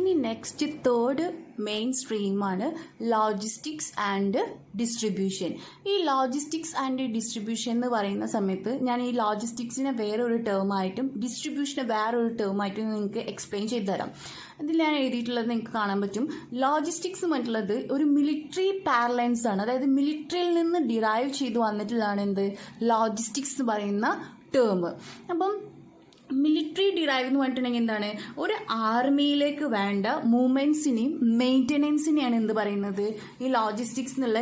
ഇനി next third main സ്ട്രീമാണ് logistics and distribution. ഈ ലോജിസ്റ്റിക്സ് ആൻഡ് ഡിസ്ട്രിബ്യൂഷൻ എന്ന് പറയുന്ന സമയത്ത് ഞാൻ ഈ ലോജിസ്റ്റിക്സിനെ വേറൊരു ടേമായിട്ടും ഡിസ്ട്രിബ്യൂഷനെ വേറൊരു ടേമായിട്ടും നിങ്ങൾക്ക് എക്സ്പ്ലെയിൻ ചെയ്തു തരാം. ഇതിൽ ഞാൻ എഴുതിയിട്ടുള്ളത് നിങ്ങൾക്ക് കാണാൻ പറ്റും. ലോജിസ്റ്റിക്സ് പറഞ്ഞിട്ടുള്ളത് ഒരു മിലിറ്ററി പാരലൻസ് ആണ്, അതായത് മിലിറ്ററിയിൽ നിന്ന് ഡിറൈവ് ചെയ്ത് വന്നിട്ടുള്ളതാണ് എന്ത് ലോജിസ്റ്റിക്സ് എന്ന് പറയുന്ന ടേം. അപ്പം മിലിറ്ററി ഡിറൈവ് എന്ന് പറഞ്ഞിട്ടുണ്ടെങ്കിൽ എന്താണ്, ഒരു ആർമിയിലേക്ക് വേണ്ട മൂവ്മെന്റ്സിനെയും മെയിൻ്റനൻസിനെയാണ് എന്ത് പറയുന്നത് ഈ ലോജിസ്റ്റിക്സ് എന്നുള്ള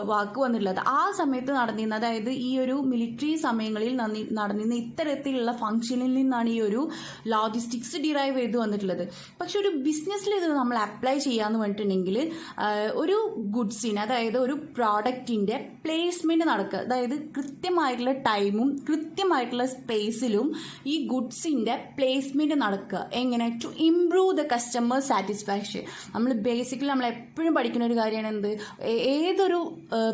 വാക്ക് വന്നിട്ടുള്ളത്. ആ സമയത്ത് നടന്നിരുന്ന, അതായത് ഈ ഒരു മിലിറ്ററി സമയങ്ങളിൽ നടന്നിരുന്ന ഇത്തരത്തിലുള്ള ഫംഗ്ഷനിൽ നിന്നാണ് ഈ ഒരു ലോജിസ്റ്റിക്സ് ഡിറൈവ് ചെയ്ത് വന്നിട്ടുള്ളത്. പക്ഷെ ഒരു ബിസിനസ്സിൽ ഇത് നമ്മൾ അപ്ലൈ ചെയ്യാന്ന് പറഞ്ഞിട്ടുണ്ടെങ്കിൽ ഒരു ഗുഡ്സിന്, അതായത് ഒരു പ്രോഡക്റ്റിന്റെ പ്ലേസ്മെന്റ് നടക്കുക, അതായത് കൃത്യമായിട്ടുള്ള ടൈമും കൃത്യമായിട്ടുള്ള സ്പേസിലും ഈ ഗുഡ്സിന്റെ പ്ലേസ്മെന്റ് നടക്കുക. എങ്ങനെ? To improve the customer satisfaction. നമ്മൾ ബേസിക്കലി നമ്മൾ എപ്പോഴും പഠിക്കുന്ന ഒരു കാര്യമാണ് എന്ത്, ഏതൊരു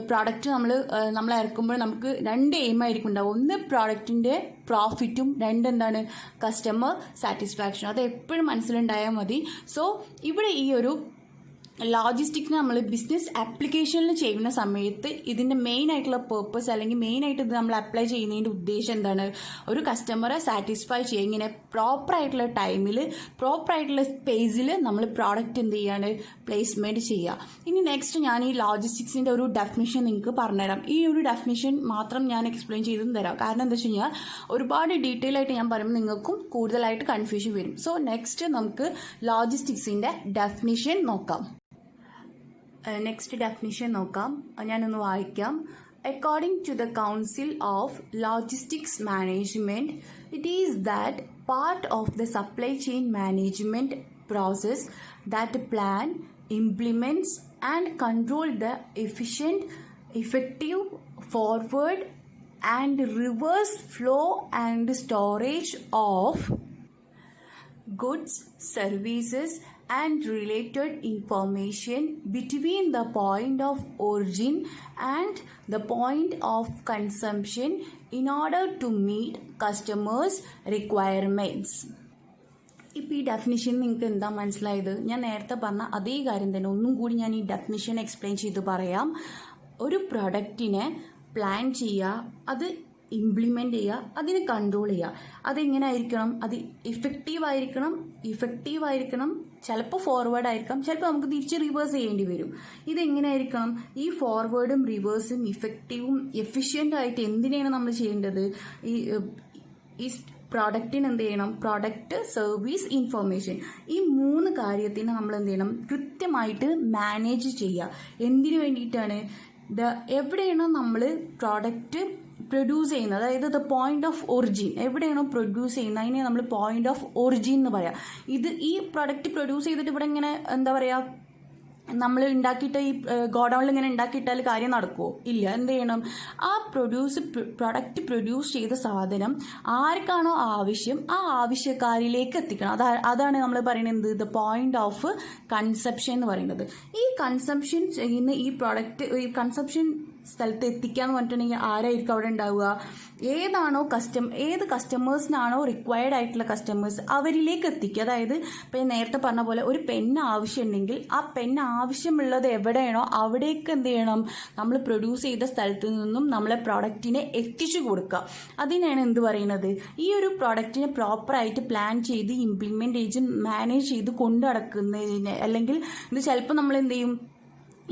പ്രോഡക്റ്റ് നമ്മൾ ഇറക്കുമ്പോൾ നമുക്ക് രണ്ട് എയിം ആയിരിക്കും ഉണ്ടാവും. ഒന്ന് പ്രോഡക്റ്റിന്റെ പ്രോഫിറ്റും, എന്താണ് കസ്റ്റമർ സാറ്റിസ്ഫാക്ഷനും. അത് എപ്പോഴും മനസ്സിലുണ്ടായാൽ മതി. സോ ഇവിടെ ഈ ഒരു ലോജിസ്റ്റിക്സ് നമ്മൾ ബിസിനസ് ആപ്ലിക്കേഷനിൽ ചെയ്യുന്ന സമയത്ത് ഇതിന്റെ മെയിൻ ആയിട്ടുള്ള പേർപ്പസ്, അല്ലെങ്കിൽ മെയിൻ ആയിട്ട് ഇത് നമ്മൾ അപ്ലൈ ചെയ്യുന്നതിന്റെ ഉദ്ദേശം എന്താണ്, ഒരു കസ്റ്റമറെ സാറ്റിസ്ഫൈ ചെയ്യുക. ഇങ്ങനെ പ്രോപ്പർ ആയിട്ടുള്ള ടൈമിൽ പ്രോപ്പർ ആയിട്ടുള്ള സ്പേസിൽ നമ്മൾ പ്രോഡക്റ്റ് എന്ത് ചെയ്യാണ്, പ്ലേസ്മെന്റ് ചെയ്യുക. ഇനി നെക്സ്റ്റ് ഞാൻ ഈ ലോജിസ്റ്റിക്സിന്റെ ഒരു ഡെഫിനിഷൻ നിങ്ങൾക്ക് പറഞ്ഞുതരാം. ഈ ഒരു ഡെഫിനിഷൻ മാത്രം ഞാൻ എക്സ്പ്ലെയിൻ ചെയ്തും തരാം. കാരണം എന്താ വെച്ച് കഴിഞ്ഞാൽ ഒരുപാട് ഡീറ്റെയിൽ ആയിട്ട് ഞാൻ പറയുമ്പോൾ നിങ്ങൾക്കും കൂടുതലായിട്ട് കൺഫ്യൂഷൻ വരും. സോ നെക്സ്റ്റ് നമുക്ക് ലോജിസ്റ്റിക്സിന്റെ ഡെഫിനിഷൻ നോക്കാം. നെക്സ്റ്റ് ഡെഫിനിഷൻ നോക്കാം, ഞാനൊന്ന് വായിക്കാം. According to the Council of Logistics Management, it is that part of the supply chain management process that plan, implements and control the efficient, effective, forward and reverse flow and storage of goods, services and related information between the point of origin and the point of consumption in order to meet customers' requirements. ഇപ്പോൾ ഈ definition നിങ്ങൾക്ക് എന്താ മനസ്സിലായത്? ഞാൻ നേരത്തെ പറഞ്ഞ അതേ കാര്യം തന്നെ ഒന്നും കൂടി ഞാൻ ഈ ഡെഫിനിഷൻ എക്സ്പ്ലെയിൻ ചെയ്ത് പറയാം. ഒരു പ്രൊഡക്റ്റിനെ പ്ലാൻ ചെയ്യുക, അത് ഇംപ്ലിമെൻ്റ് ചെയ്യുക, അതിനെ കൺട്രോൾ ചെയ്യുക. അതെങ്ങനെ ആയിരിക്കണം? അത് ഇഫക്റ്റീവ് ആയിരിക്കണം. ചിലപ്പോൾ ഫോർവേഡ് ആയിരിക്കാം, ചിലപ്പോൾ നമുക്ക് തിരിച്ച് റിവേഴ്സ് ചെയ്യേണ്ടി വരും. ഇതെങ്ങനെയായിരിക്കണം? ഈ ഫോർവേഡും റിവേഴ്സും ഇഫക്റ്റീവും എഫിഷ്യൻ്റ് ആയിട്ട് എന്തിനാണ് നമ്മൾ ചെയ്യേണ്ടത്? ഈ പ്രോഡക്റ്റിന് എന്ത് ചെയ്യണം? പ്രോഡക്റ്റ്, സർവീസ്, ഇൻഫർമേഷൻ, ഈ മൂന്ന് കാര്യത്തിന് നമ്മൾ എന്ത് ചെയ്യണം? കൃത്യമായിട്ട് മാനേജ് ചെയ്യുക. എന്തിനു വേണ്ടിയിട്ടാണ്? എവിടെയാണോ നമ്മൾ പ്രോഡക്റ്റ് പ്രൊഡ്യൂസ് ചെയ്യുന്നത്, അതായത് ദ പോയിന്റ് ഓഫ് ഒറിജിൻ, എവിടെയാണോ പ്രൊഡ്യൂസ് ചെയ്യുന്നത് അതിനെ നമ്മൾ പോയിന്റ് ഓഫ് ഒറിജിൻ എന്ന് പറയാം. ഈ പ്രൊഡക്റ്റ് പ്രൊഡ്യൂസ് ചെയ്തിട്ട് ഇവിടെ ഇങ്ങനെ എന്താ പറയുക, നമ്മൾ ഉണ്ടാക്കിയിട്ട് ഈ ഗോഡൗണിൽ ഇങ്ങനെ ഉണ്ടാക്കിയിട്ടാൽ കാര്യം നടക്കുമോ? ഇല്ല. എന്ത് ചെയ്യണം? ആ പ്രൊഡക്റ്റ് പ്രൊഡ്യൂസ് ചെയ്ത സാധനം ആർക്കാണോ ആവശ്യം ആ ആവശ്യക്കാരിലേക്ക് എത്തിക്കണം. അതാണ് നമ്മൾ പറയുന്നത് ദ പോയിന്റ് ഓഫ് കൺസപ്ഷൻ എന്ന് പറയുന്നത്. ഈ കൺസപ്ഷൻ ചെയ്യുന്ന ഈ പ്രോഡക്റ്റ് ഈ കൺസപ്ഷൻ സ്ഥലത്ത് എത്തിക്കാന്ന് പറഞ്ഞിട്ടുണ്ടെങ്കിൽ ആരായിരിക്കും അവിടെ ഉണ്ടാവുക? ഏത് കസ്റ്റമേഴ്സിനാണോ റിക്വയർഡ് ആയിട്ടുള്ള കസ്റ്റമേഴ്സ് അവരിലേക്ക് എത്തിക്കുക. അതായത് ഇപ്പം നേരത്തെ പറഞ്ഞ പോലെ ഒരു പെന്ന് ആവശ്യമുണ്ടെങ്കിൽ ആ പെന്ന് ആവശ്യമുള്ളത് എവിടെയാണോ അവിടേക്ക് എന്ത് ചെയ്യണം? നമ്മൾ പ്രൊഡ്യൂസ് ചെയ്ത സ്ഥലത്ത് നിന്നും നമ്മളെ പ്രോഡക്റ്റിനെ എത്തിച്ചു കൊടുക്കുക. അതിനാണ് എന്ത് പറയുന്നത്? ഈ ഒരു പ്രോഡക്റ്റിനെ പ്രോപ്പറായിട്ട് പ്ലാൻ ചെയ്ത് ഇംപ്ലിമെന്റ് ചെയ്ത് മാനേജ് ചെയ്ത് കൊണ്ടു നടക്കുന്നതിന്, അല്ലെങ്കിൽ ഇത് ചിലപ്പോൾ നമ്മൾ എന്ത് ചെയ്യും,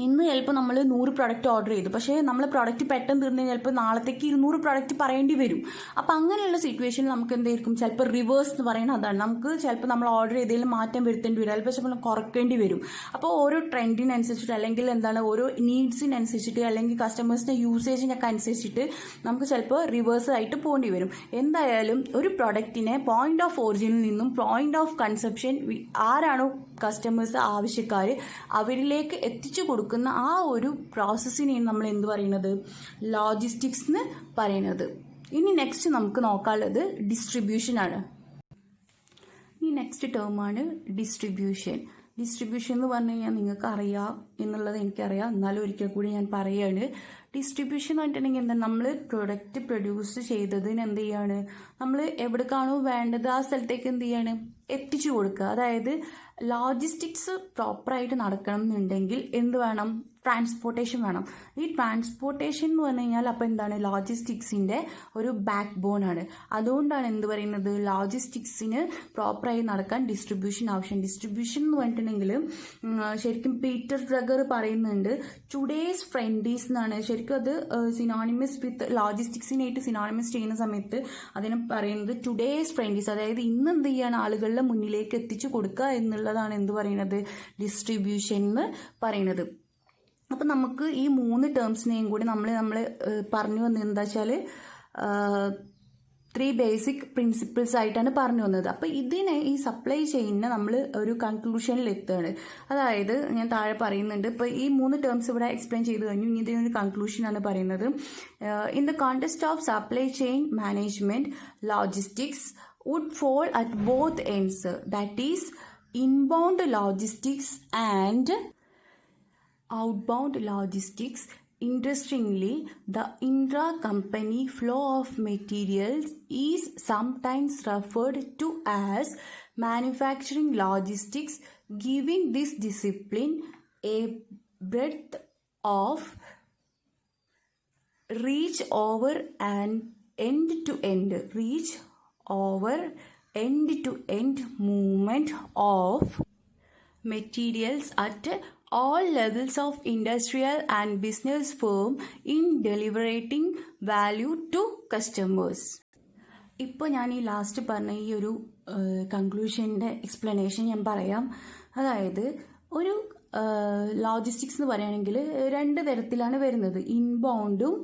ഇന്ന് ചിലപ്പോൾ നമ്മൾ 100 പ്രൊഡക്റ്റ് ഓർഡർ ചെയ്തു, പക്ഷേ നമ്മളെ പ്രൊഡക്റ്റ് പെട്ടെന്ന് തീർന്നു ചിലപ്പോൾ നാളത്തേക്ക് 200 പ്രൊഡക്റ്റ് പറയേണ്ടി വരും. അപ്പം അങ്ങനെയുള്ള സിറ്റുവേഷനിൽ നമുക്ക് എന്തായിരിക്കും? ചിലപ്പോൾ റിവേഴ്സ് എന്ന് പറയുന്നത് അതാണ്. നമുക്ക് ചിലപ്പോൾ നമ്മൾ ഓർഡർ ചെയ്തതിൽ മാറ്റം വരുത്തേണ്ടി വരും, ചിലപ്പോൾ ചിലപ്പോൾ കുറയ്ക്കേണ്ടി വരും. അപ്പോൾ ഓരോ ട്രെൻഡിനനുസരിച്ചിട്ട്, അല്ലെങ്കിൽ ഓരോ നീഡ്സിനനുസരിച്ചിട്ട്, അല്ലെങ്കിൽ കസ്റ്റമേഴ്സിൻ്റെ യൂസേജിനൊക്കെ അനുസരിച്ചിട്ട് നമുക്ക് ചിലപ്പോൾ റിവേഴ്സ് ആയിട്ട് പോകേണ്ടി വരും. എന്തായാലും ഒരു പ്രൊഡക്റ്റിനെ പോയിന്റ് ഓഫ് ഒറിജിനിൽ നിന്നും പോയിന്റ് ഓഫ് കൺസപ്ഷൻ ആരാണോ കസ്റ്റമേഴ്സ്, ആവശ്യക്കാർ, അവരിലേക്ക് എത്തിച്ചു കൊടുക്കുന്ന ആ ഒരു പ്രോസസ്സിനെയാണ് നമ്മൾ എന്ത് പറയുന്നത്? ലോജിസ്റ്റിക്സ് എന്ന് പറയുന്നത്. ഇനി നെക്സ്റ്റ് നമുക്ക് നോക്കാനുള്ളത് ഡിസ്ട്രിബ്യൂഷൻ ആണ്. ഈ നെക്സ്റ്റ് ടേമാണ് ഡിസ്ട്രിബ്യൂഷൻ. ഡിസ്ട്രിബ്യൂഷൻ എന്ന് പറഞ്ഞു കഴിഞ്ഞാൽ നിങ്ങൾക്ക് അറിയാം എന്നുള്ളത് എനിക്കറിയാം, എന്നാലും ഒരിക്കൽ കൂടി ഞാൻ പറയുകയാണ്. ഡിസ്ട്രിബ്യൂഷൻ എന്ന് പറഞ്ഞിട്ടുണ്ടെങ്കിൽ എന്താ? നമ്മൾ പ്രൊഡക്റ്റ് പ്രൊഡ്യൂസ് ചെയ്തതിന് എന്ത് ചെയ്യാണ്? നമ്മൾ എവിടേക്കാണോ വേണ്ടത് ആ സ്ഥലത്തേക്ക് എന്ത് ചെയ്യാണ്? എത്തിച്ചു കൊടുക്കുക. അതായത് ലോജിസ്റ്റിക്സ് പ്രോപ്പറായിട്ട് നടക്കണം എന്നുണ്ടെങ്കിൽ എന്ത് വേണം? ട്രാൻസ്പോർട്ടേഷൻ വേണം. ഈ ട്രാൻസ്പോർട്ടേഷൻ എന്ന് പറഞ്ഞു കഴിഞ്ഞാൽ അപ്പോൾ എന്താണ്? ലോജിസ്റ്റിക്സിൻ്റെ ഒരു ബാക്ക് ബോൺ ആണ്. അതുകൊണ്ടാണ് എന്ത് പറയുന്നത്? ലോജിസ്റ്റിക്സിന് പ്രോപ്പറായി നടക്കാൻ ഡിസ്ട്രിബ്യൂഷൻ ആവശ്യം. ഡിസ്ട്രിബ്യൂഷൻ എന്ന് പറഞ്ഞിട്ടുണ്ടെങ്കിൽ ശരിക്കും പീറ്റർ ഡ്രഗർ പറയുന്നുണ്ട് ടുഡേസ് ഫ്രണ്ടീസ് എന്നാണ്. ശരിക്കും അത് സിനോണിമസ് വിത്ത് ലോജിസ്റ്റിക്സിനായിട്ട് സിനോണിമസ് ചെയ്യുന്ന സമയത്ത് അതിന് പറയുന്നത് ടുഡേസ് ഫ്രണ്ടീസ്, അതായത് ഇന്ന് എന്ത് ചെയ്യാണ്? ആളുകളുടെ മുന്നിലേക്ക് എത്തിച്ചു കൊടുക്കുക എന്നുള്ളതാണ് എന്ത് പറയുന്നത്? ഡിസ്ട്രിബ്യൂഷൻ എന്ന് പറയുന്നത്. അപ്പം നമുക്ക് ഈ 3 ടേംസിനെയും കൂടി നമ്മൾ പറഞ്ഞു വന്നത് എന്താ വെച്ചാൽ 3 ബേസിക് പ്രിൻസിപ്പിൾസ് ആയിട്ടാണ് പറഞ്ഞു വന്നത്. അപ്പോൾ ഇതിനെ ഈ സപ്ലൈ ചെയിനിനെ നമ്മൾ ഒരു കൺക്ലൂഷനിൽ എത്തുകയാണ്. അതായത് ഞാൻ താഴെ പറയുന്നുണ്ട്, ഇപ്പോൾ ഈ 3 ടേംസ് ഇവിടെ എക്സ്പ്ലെയിൻ ചെയ്ത് കഴിഞ്ഞു. ഇനി ഇതിനൊരു കൺക്ലൂഷനാണ് പറയുന്നത്. In the context of supply chain management, logistics would fall at both ends, that is inbound logistics and outbound logistics. Interestingly, the intra-company flow of materials is sometimes referred to as manufacturing logistics, giving this discipline a breadth of reach over an end-to-end movement of materials at all levels of industrial and business firm in delivering value to customers. ഇപ്പോൾ ഞാൻ ഈ last പറഞ്ഞ ഈ ഒരു കൺക്ലൂഷൻ്റെ explanation ഞാൻ പറയാം. അതായത് ഒരു ലോജിസ്റ്റിക്സ് എന്ന് പറയുകയാണെങ്കിൽ 2 തരത്തിലാണ് വരുന്നത്, ഇൻബൗണ്ടും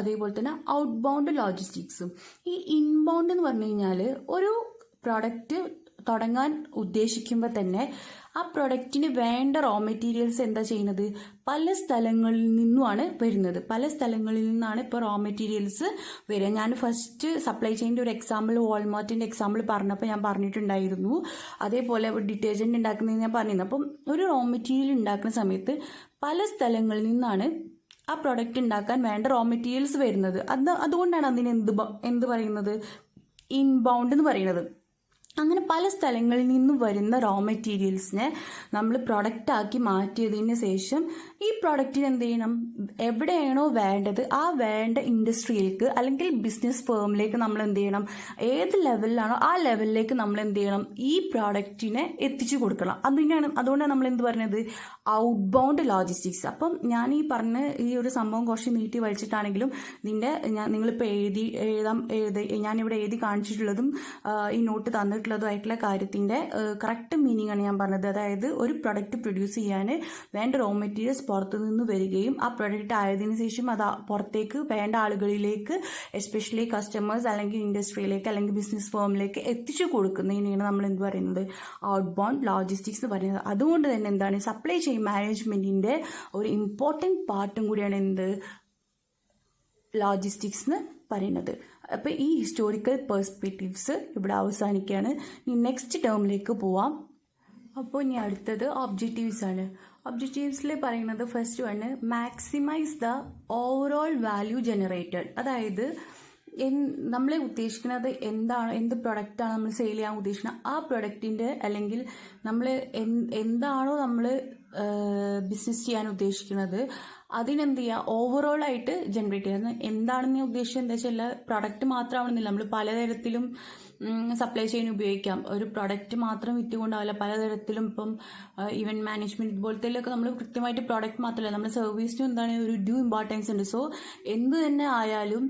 അതേപോലെ തന്നെ ഔട്ട് ബൗണ്ട് ലോജിസ്റ്റിക്സും. ഈ ഇൻബൗണ്ട് എന്ന് പറഞ്ഞു കഴിഞ്ഞാൽ ഒരു പ്രോഡക്റ്റ് തുടങ്ങാൻ ഉദ്ദേശിക്കുമ്പോൾ തന്നെ ആ പ്രൊഡക്റ്റിന് വേണ്ട റോ മെറ്റീരിയൽസ് എന്താ ചെയ്യുന്നത്? പല സ്ഥലങ്ങളിൽ നിന്നുമാണ് വരുന്നത്. പല സ്ഥലങ്ങളിൽ നിന്നാണ് ഇപ്പോൾ റോ മെറ്റീരിയൽസ് വരിക. ഞാൻ ഫസ്റ്റ് സപ്ലൈ ചെയിൻ്റെ ഒരു എക്സാമ്പിൾ, വാൾമാർട്ടിൻ്റെ എക്സാമ്പിൾ പറഞ്ഞപ്പോൾ ഞാൻ പറഞ്ഞിട്ടുണ്ടായിരുന്നു. അതേപോലെ ഡിറ്റർജൻറ്റ് ഉണ്ടാക്കുന്നത് ഞാൻ പറഞ്ഞിരുന്നു. അപ്പം ഒരു റോ മെറ്റീരിയൽ ഉണ്ടാക്കുന്ന സമയത്ത് പല സ്ഥലങ്ങളിൽ നിന്നാണ് ആ പ്രൊഡക്റ്റ് ഉണ്ടാക്കാൻ വേണ്ട റോ മെറ്റീരിയൽസ് വരുന്നത്. അതുകൊണ്ടാണ് അതിന് എന്ത് പറയുന്നത്? ഇൻബൗണ്ട് എന്ന് പറയുന്നത്. അങ്ങനെ പല സ്ഥലങ്ങളിൽ നിന്നും വരുന്ന റോ മെറ്റീരിയൽസിനെ നമ്മൾ പ്രൊഡക്റ്റാക്കി മാറ്റിയതിന് ശേഷം ഈ പ്രൊഡക്റ്റിന് എന്ത് ചെയ്യണം? എവിടെയാണോ വേണ്ടത് ആ വേണ്ട ഇൻഡസ്ട്രിയിലേക്ക് അല്ലെങ്കിൽ ബിസിനസ് ഫേമിലേക്ക് നമ്മൾ എന്ത് ചെയ്യണം? ഏത് ലെവലിലാണോ ആ ലെവലിലേക്ക് നമ്മൾ എന്ത് ചെയ്യണം? ഈ പ്രോഡക്റ്റിനെ എത്തിച്ചു കൊടുക്കണം. അതുകൊണ്ടാണ് നമ്മൾ എന്ത് പറഞ്ഞത്? Out bound logistics. അപ്പം ഞാൻ ഈ പറഞ്ഞ ഈ ഒരു സംഭവം കുറച്ച് നീട്ടി വലിച്ചിട്ടാണെങ്കിലും നിങ്ങളിപ്പോൾ ഞാനിവിടെ എഴുതി കാണിച്ചിട്ടുള്ളതും ഈ നോട്ട് തന്നിട്ടുള്ളതുമായിട്ടുള്ള കാര്യത്തിൻ്റെ കറക്റ്റ് മീനിങ് ആണ് ഞാൻ പറഞ്ഞത്. അതായത് ഒരു പ്രൊഡക്റ്റ് പ്രൊഡ്യൂസ് ചെയ്യാൻ വേണ്ട റോ മെറ്റീരിയൽസ് പുറത്തു നിന്ന് വരികയും ആ പ്രൊഡക്റ്റ് ആയതിനു ശേഷം അത് പുറത്തേക്ക് വേണ്ട ആളുകളിലേക്ക്, എസ്പെഷ്യലി കസ്റ്റമേഴ്സ് അല്ലെങ്കിൽ ഇൻഡസ്ട്രിയിലേക്ക് അല്ലെങ്കിൽ ബിസിനസ് ഫേമിലേക്ക് എത്തിച്ചു കൊടുക്കുന്നതിനെയാണ് നമ്മൾ എന്ത് പറയുന്നത്? ഔട്ട് ബൗണ്ട് ലോജിസ്റ്റിക്സ് എന്ന് പറയുന്നത്. അതുകൊണ്ട് തന്നെ എന്താണ്? സപ്ലൈ ചെയിൻ മാനേജ്മെൻറ്റിൻ്റെ ഒരു ഇമ്പോർട്ടൻറ്റ് പാർട്ടും കൂടിയാണ് എന്ത്? ലോജിസ്റ്റിക്സ് എന്ന് പറയുന്നത്. അപ്പോൾ ഈ ഹിസ്റ്റോറിക്കൽ പെർസ്പെക്റ്റീവ്സ് ഇവിടെ അവസാനിക്കുകയാണ്. ഇനി നെക്സ്റ്റ് ടേമിലേക്ക് പോവാം. അപ്പോൾ ഇനി അടുത്തത് ഒബ്ജക്റ്റീവ്സ് ആണ്. ഒബ്ജക്റ്റീവ്സിൽ പറയുന്നത് first one maximise the overall value generated. അതായത് നമ്മൾ ഉദ്ദേശിക്കുന്നത് എന്ത് പ്രൊഡക്റ്റാണ് നമ്മൾ സെയിൽ ചെയ്യാൻ ഉദ്ദേശിക്കുന്നത് ആ പ്രൊഡക്റ്റിൻ്റെ അല്ലെങ്കിൽ നമ്മൾ എന്താണോ നമ്മൾ ബിസിനസ് ചെയ്യാൻ ഉദ്ദേശിക്കുന്നത് അതിനെന്ത് ചെയ്യുക? ഓവറോളായിട്ട് ജനറേറ്റ് ചെയ്യുക. എന്താണെന്ന് ഞാൻ ഉദ്ദേശിച്ചത് എന്താ വെച്ചാൽ പ്രൊഡക്റ്റ് മാത്രമാണെന്നില്ല, നമ്മൾ പലതരത്തിലും സപ്ലൈ ചെയിൻ ഉപയോഗിക്കാം. ഒരു പ്രൊഡക്റ്റ് മാത്രം വിറ്റുകൊണ്ടാവില്ല, പലതരത്തിലും ഇപ്പം ഇവന്റ് മാനേജ്മെന്റ് ഇതുപോലത്തേലൊക്കെ നമ്മൾ കൃത്യമായിട്ട് പ്രൊഡക്റ്റ് മാത്രമല്ല, നമ്മുടെ സർവീസിനും എന്താണ് ഒരു ഡ്യൂ ഇമ്പോർട്ടൻസ് ഉണ്ട്. സോ എന്ത് തന്നെ ആയാലും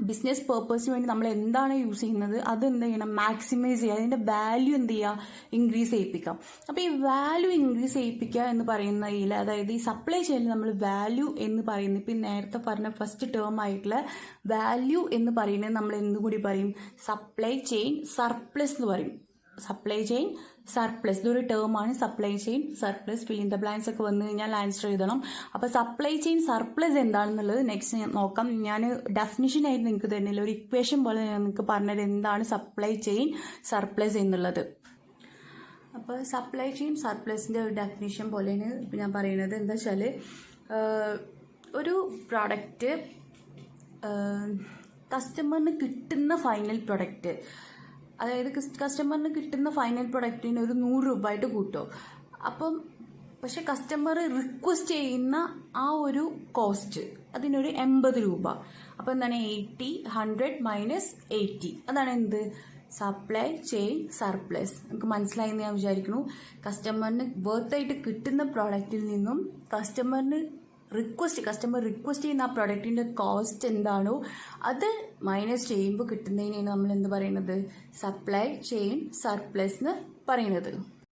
ബിസിനസ് പേർപ്പസിന് വേണ്ടി നമ്മൾ എന്താണ് യൂസ് ചെയ്യുന്നത് അത് എന്ത് ചെയ്യണം? മാക്സിമൈസ് ചെയ്യുക, അതിൻ്റെ വാല്യൂ എന്ത് ചെയ്യുക? ഇൻക്രീസ് ചെയ്യിപ്പിക്കാം. അപ്പോൾ ഈ വാല്യൂ ഇൻക്രീസ് ചെയ്യിപ്പിക്കുക എന്ന് പറയുന്നതിൽ, അതായത് ഈ സപ്ലൈ ചെയിനിൽ നമ്മൾ വാല്യൂ എന്ന് പറയുന്നത് ഇപ്പം നേരത്തെ പറഞ്ഞ ഫസ്റ്റ് ടേം ആയിട്ടുള്ള വാല്യൂ എന്ന് പറയുന്നത് നമ്മൾ എന്തുകൂടി പറയും? സപ്ലൈ ചെയിൻ സർപ്ലസ് എന്ന് പറയും. സപ്ലൈ ചെയിൻ സർപ്ലസ് ഇതൊരു ടേമാണ്. Supply chain surplus fill in the blanks ഒക്കെ വന്നു കഴിഞ്ഞാൽ ആൻസർ എഴുതണം. അപ്പോൾ സപ്ലൈ ചെയിൻ സർപ്ലസ് എന്താണെന്നുള്ളത് നെക്സ്റ്റ് നോക്കാം. ഞാൻ ഡെഫിനിഷൻ ആയിട്ട് നിങ്ങൾക്ക് തരുന്നില്ല, ഒരു ഇക്വേഷൻ പോലെ ഞാൻ നിങ്ങൾക്ക് പറഞ്ഞത് എന്താണ് സപ്ലൈ ചെയിൻ സർപ്ലസ് എന്നുള്ളത്. അപ്പോൾ സപ്ലൈ ചെയിൻ സർപ്ലസിൻ്റെ ഒരു ഡെഫിനിഷൻ പോലെയാണ് ഞാൻ പറയുന്നത്. എന്താ വെച്ചാൽ ഒരു പ്രോഡക്റ്റ് കസ്റ്റമറിന് കിട്ടുന്ന ഫൈനൽ പ്രൊഡക്റ്റ് അതായത് കസ്റ്റമറിന് കിട്ടുന്ന ഫൈനൽ പ്രൊഡക്റ്റിന് ഒരു 100 രൂപ ആയിട്ട് കൂട്ടും. അപ്പം പക്ഷെ കസ്റ്റമർ റിക്വസ്റ്റ് ചെയ്യുന്ന ആ ഒരു കോസ്റ്റ് അതിനൊരു 80 രൂപ. അപ്പോൾ എന്താണ് 80 100 മൈനസ് 80, അതാണ് എന്ത് സപ്ലൈ ചെയിൻ സർപ്ലസ്. നമുക്ക് മനസ്സിലായി എന്ന് ഞാൻ വിചാരിക്കുന്നു. കസ്റ്റമർ വർത്തായിട്ട് കിട്ടുന്ന പ്രോഡക്റ്റിൽ നിന്നും കസ്റ്റമർ റിക്വസ്റ്റ് ചെയ്യുന്ന ആ പ്രോഡക്റ്റിൻ്റെ കോസ്റ്റ് എന്താണോ അത് മൈനസ് ചെയ്യുമ്പോൾ കിട്ടുന്നതിനാണ് നമ്മൾ എന്ത് പറയുന്നത് സപ്ലൈ ചെയിൻ സർപ്ലസ് എന്ന് പറയുന്നത്.